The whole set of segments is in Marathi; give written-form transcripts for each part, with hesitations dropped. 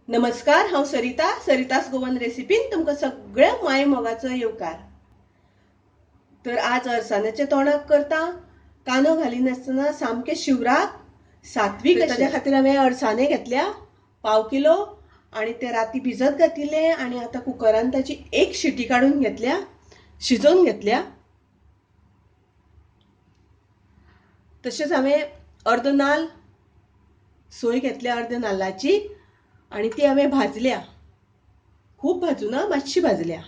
नमस्कार, हांव सरितास गोवन रेसिपीन तुमकां सगळ्या माय मोगाचो येवकार। तर आज अळसाण्याचे तोंडाक करता, कांदो घालिनासतना सामके शिवराक सात्विक। ताच्या खातीर हांवें अळसाणे घेतल्या पाव किलो आणि ते राती भिजत घातिल्ले आणि आता कुकरान ताची एक शिटी काढून घेतल्या, शिजोवन घेतल्या। तशेंच हांवें अर्द नाल्ल सोय घेतल्या, अर्द नाल्लाची, आणि ती हांवें भाजल्या, खूब भाजूना, मातशी भाजल्या।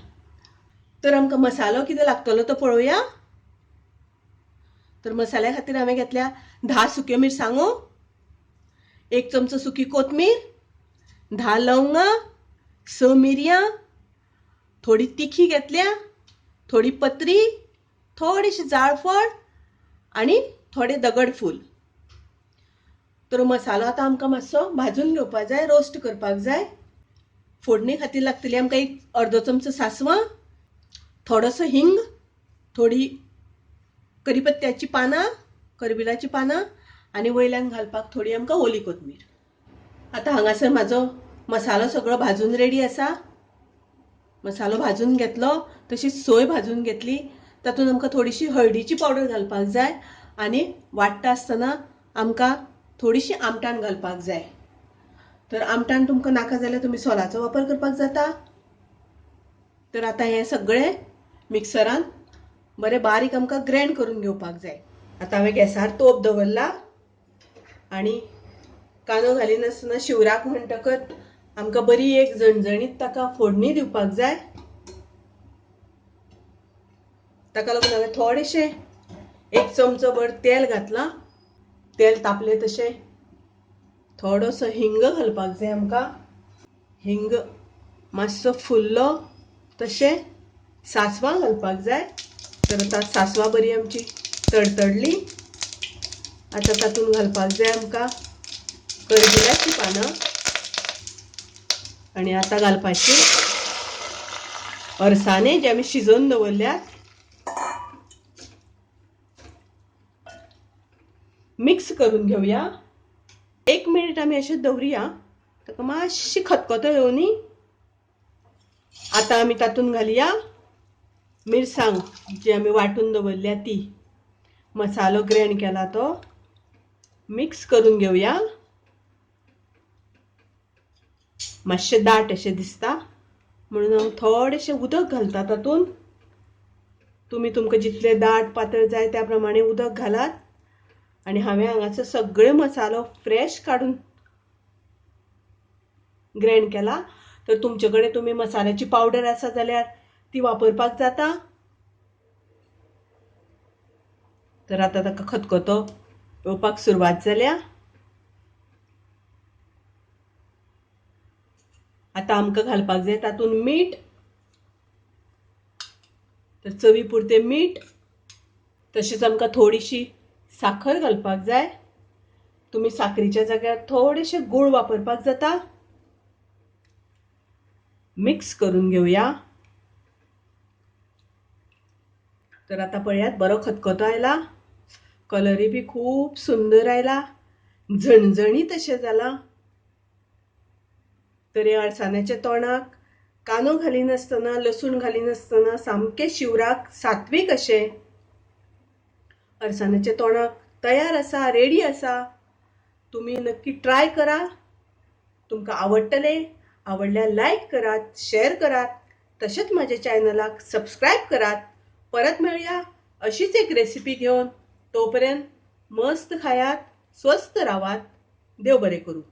तर आमकां मसालो कितें लागतलो तो पळोवया। तर मसाल्या खातीर हांवें घेतल्या 10 सुक्यो मिरसांगो, 1 चमचो सुकी कोथमीर, 10 लवंगां, 6 मिरयां, थोडी तिखी घेतल्या, थोडी पत्री, थोडीशी जाळफळ आणि थोडे दगडफूल। तर मसालो आता आमकां मातसो भाजून घेवपाक जाय, रोस्ट करपाक जाय। फोडणी खातीर लागतली आमकां एक अर्दो चमचो सासवां, थोडोसो हिंग, थोडी करीपत्त्याची पानां, करबिलाची पानां आणि वयल्यान घालपाक थोडी आमकां ओली कोथमीर। आता हांगासर म्हाजो मसालो सगळो भाजून रेडी आसा। मसालो भाजून घेतलो, तशीच सोय भाजून घेतली। तातूंत आमकां थोडीशी हळदीची पावडर घालपाक जाय आणि वाडटा आसतना आमकां थोडीशी आमटाण घालपाक जाय। तर आमटाण तुमकां नाका जाल्यार तुमी सोलाचो वापर करपाक जाता। तर आता हे सगळे मिक्सरान बरें बारीक आमकां ग्राइंड करून घेवपाक जाय। आता हांवें गॅसार तोप दवरला आणि कांदो घालिनासतना शिवराक म्हणटकच आमकां बरी एक झणझणीत ताका फोडणी दिवपाक जाय। ताका लागून हांवें थोडेशें 1 चमचो भर तेल घातलां। तेल तापले तशें थोडोसो हिंग घालपाक जाय आमकां। हिंग मातसो फुल्लो तशें सासवां घालपाक जाय। तर आतां सासवां बरी आमची तडतडली। आतां तातूंत घालपाक जाय आमकां करबिलाची पानां आणि आतां घालपाची अळसाणे जे आमी शिजोवन दवरल्यात। मिक्स करून घेवया। 1 मिनिट आमी अशें दवरुया, ताका मातशी खतखतो येवनी। आता आमी तातूंत घालुया मिरसांग जी आमी वाटून दवरल्या ती, मसालो ग्राइंड केला तो, मिक्स करून घेवया। मातशें दाट अशें दिसता म्हणून हांव थोडेशें उदक घालता तातूंत। तुमी तुमकां जितले दाट पातळ जाय त्या प्रमाणे उदक घालात। आणि हांवें हांगासर सगळे मसालो फ्रेश काडून ग्राइंड केला। तर तुमचे कडेन तुमी मसाल्याची पावडर आसा जाल्यार ती वापरपाक जाता। तर आता ताका खतखतो येवपाक सुरवात जाल्या। आता आमकां घालपाक जाय तातूंत मीठ। तर चवी पुरते मीठ, तशेंच आमकां थोडीशी साखर घालपाक जाय। तुमी साखरेच्या जाग्यार थोडेशें गूळ वापरपाक जाता। मिक्स करून घेवया। तर आता पळयात बरो खतखतो आयला, कलरय बी खूब सुंदर आयला, झणझणीत अशें जाला। तर हे अळसाण्याच्या तोंडाक कांदो घालिनासतना, लसूण घालिनासतना सामके शिवराक सात्विक अशें अळसाण्याचे तोंडाक तयार आसा, रेडी आसा। तुमी नक्की ट्राय करा। तुमकां आवडटले, आवडल्यार लायक करात, शेअर करात, तशेंच माझ्या चॅनलाक सबस्क्राइब करात। परत मेळुया अशीच एक रेसिपी घेऊन। तोपर्यंत मस्त खायात, स्वस्त रावात, देव बरें करूं।